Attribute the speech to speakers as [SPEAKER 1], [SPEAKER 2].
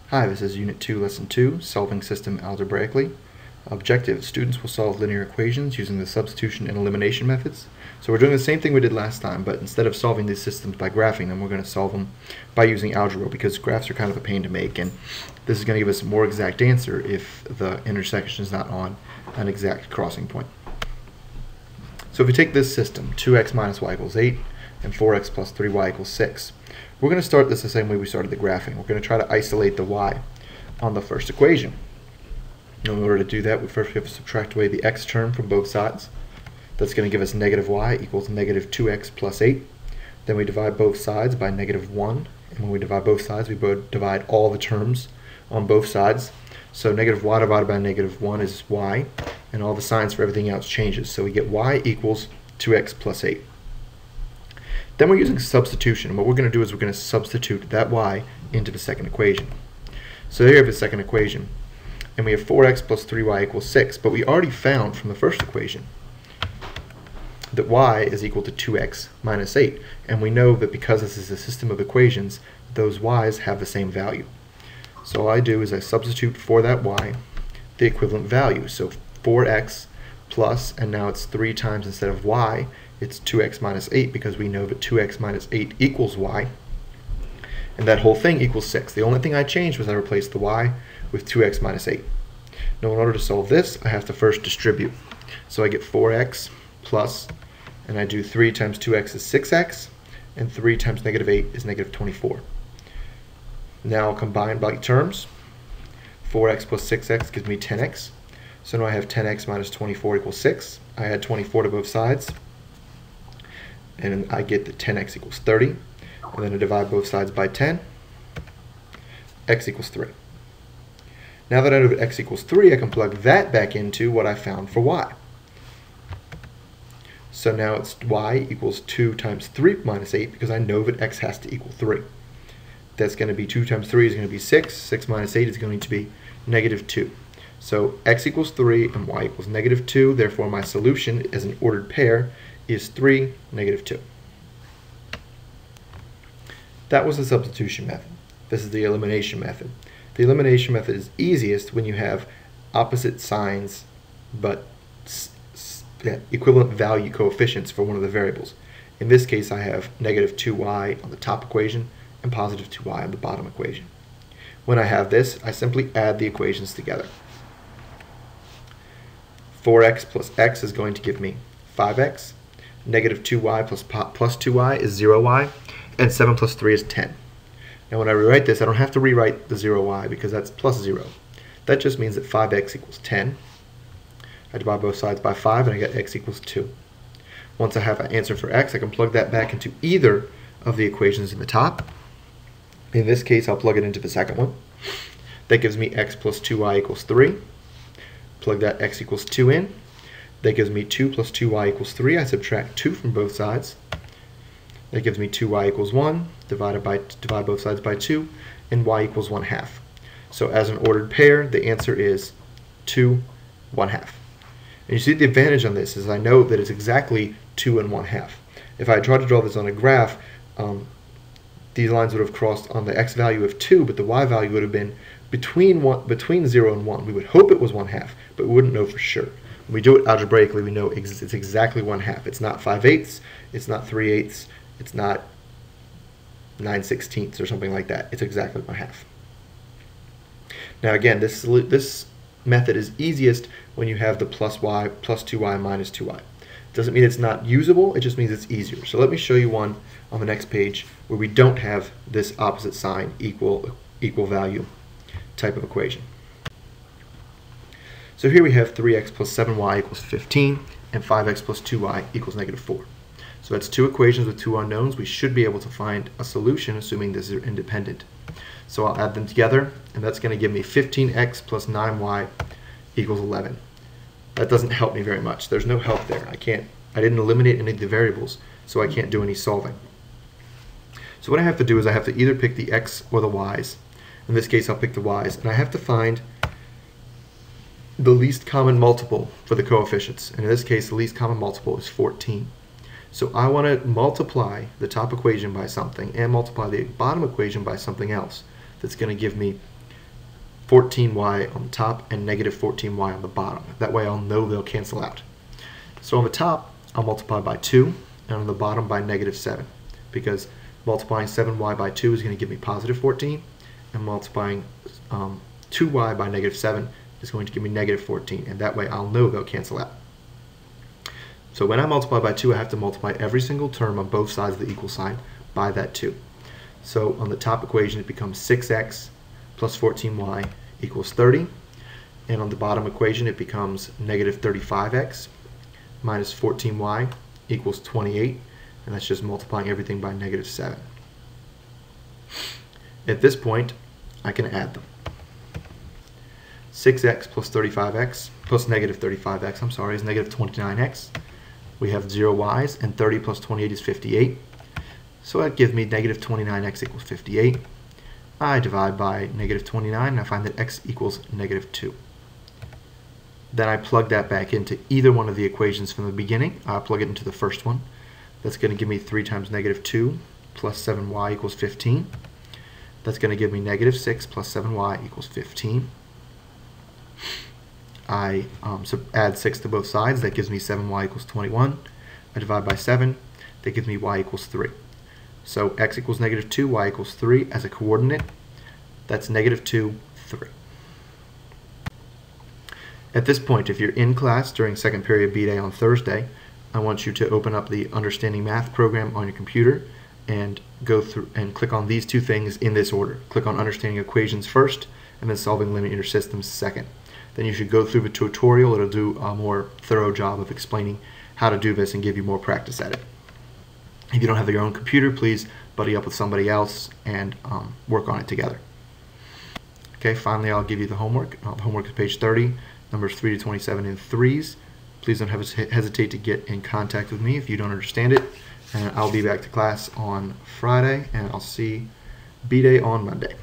[SPEAKER 1] Hi, this is Unit 2, Lesson 2, Solving System Algebraically. Objective: students will solve linear equations using the substitution and elimination methods. So we're doing the same thing we did last time, but instead of solving these systems by graphing them, we're going to solve them by using algebra, because graphs are kind of a pain to make, and this is going to give us a more exact answer if the intersection is not on an exact crossing point. So if we take this system, 2x minus y equals 8 and 4x plus 3y equals 6, we're going to start this the same way we started the graphing. We're going to try to isolate the y on the first equation. In order to do that, we first have to subtract away the x term from both sides. That's going to give us negative y equals negative 2x plus 8. Then we divide both sides by negative 1. And when we divide both sides, we divide all the terms on both sides. So negative y divided by negative 1 is y, and all the signs for everything else changes. So we get y equals 2x plus 8. Then we're using substitution. And what we're going to do is we're going to substitute that y into the second equation. So there you have the second equation. And we have 4x plus 3y equals 6. But we already found from the first equation that y is equal to 2x minus 8. And we know that because this is a system of equations, those y's have the same value. So all I do is I substitute for that y the equivalent value. So 4x plus, and now it's 3 times instead of y, it's 2x minus 8, because we know that 2x minus 8 equals y. And that whole thing equals 6. The only thing I changed was I replaced the y with 2x minus 8. Now in order to solve this, I have to first distribute. So I get 4x plus, and I do 3 times 2x is 6x, and 3 times negative 8 is negative 24. Now combined by terms, 4x plus 6x gives me 10x. So now I have 10x minus 24 equals 6. I add 24 to both sides, and I get that 10x equals 30. And then I divide both sides by 10. X equals 3. Now that I know that x equals 3, I can plug that back into what I found for y. So now it's y equals 2 times 3 minus 8, because I know that x has to equal 3. That's going to be 2 times 3 is going to be 6. 6 minus 8 is going to be negative 2. So x equals 3 and y equals negative 2. Therefore, my solution as an ordered pair is 3, negative 2. That was the substitution method. This is the elimination method. The elimination method is easiest when you have opposite signs but equivalent value coefficients for one of the variables. In this case, I have negative 2y on the top equation and positive 2y on the bottom equation. When I have this, I simply add the equations together. 4x plus x is going to give me 5x. Negative 2y plus 2y is 0y. And 7 plus 3 is 10. Now when I rewrite this, I don't have to rewrite the 0y, because that's plus 0. That just means that 5x equals 10. I divide both sides by 5, and I get x equals 2. Once I have an answer for x, I can plug that back into either of the equations in the top. In this case, I'll plug it into the second one. That gives me x plus 2y equals 3. Plug that x equals 2 in. That gives me 2 plus 2y equals 3. I subtract 2 from both sides. That gives me 2y equals 1, divide both sides by 2, and y equals 1/2. So as an ordered pair, the answer is 2, 1/2. And you see the advantage on this is I know that it's exactly 2 and 1/2. If I tried to draw this on a graph, these lines would have crossed on the x value of 2, but the y value would have been between 0 and 1. We would hope it was 1/2, but we wouldn't know for sure. When we do it algebraically, we know it's exactly 1/2. It's not 5/8, it's not 3/8, it's not 9/16 or something like that. It's exactly 1/2. Now again, this method is easiest when you have the plus y plus 2y minus 2y. It doesn't mean it's not usable, it just means it's easier. So let me show you one on the next page where we don't have this opposite sign equal value type of equation. So here we have 3x plus 7y equals 15 and 5x plus 2y equals negative 4. So that's two equations with two unknowns. We should be able to find a solution, assuming these are independent. So I'll add them together, and that's going to give me 15x plus 9y equals 11. That doesn't help me very much. There's no help there. I didn't eliminate any of the variables, so I can't do any solving. So what I have to do is I have to either pick the x or the y's. In this case, I'll pick the y's, and I have to find the least common multiple for the coefficients. And in this case, the least common multiple is 14. So I want to multiply the top equation by something and multiply the bottom equation by something else that's going to give me 14y on the top and negative 14y on the bottom. That way I'll know they'll cancel out. So on the top, I'll multiply by 2, and on the bottom by negative 7, because multiplying 7y by 2 is going to give me positive 14, and multiplying 2y by negative 7 is going to give me negative 14, and that way I'll know they'll cancel out. So when I multiply by 2, I have to multiply every single term on both sides of the equal sign by that 2. So on the top equation, it becomes 6x plus 14y equals 30, and on the bottom equation, it becomes negative 35x minus 14y equals 28, and that's just multiplying everything by negative 7. At this point, I can add them. 6x plus 35x plus negative 35x, I'm sorry, is negative 29x. We have 0 y's, and 30 plus 28 is 58. So that gives me negative 29x equals 58. I divide by negative 29, and I find that x equals negative 2. Then I plug that back into either one of the equations from the beginning. I'll plug it into the first one. That's going to give me 3 times negative 2 plus 7y equals 15. That's going to give me negative 6 plus 7y equals 15. I add 6 to both sides. That gives me 7y equals 21. I divide by 7. That gives me y equals 3. So x equals negative 2, y equals 3 as a coordinate. That's negative 2, 3. At this point, if you're in class during second period B-Day on Thursday, I want you to open up the Understanding Math program on your computer and go through and click on these two things in this order. Click on Understanding Equations first, and then Solving Linear Systems second. Then you should go through the tutorial. It'll do a more thorough job of explaining how to do this and give you more practice at it. If you don't have your own computer, please buddy up with somebody else and work on it together. Okay, finally I'll give you the homework. The homework is page 30, numbers 3 to 27 in threes. Please don't hesitate to get in contact with me if you don't understand it. And I'll be back to class on Friday, and I'll see B-Day on Monday.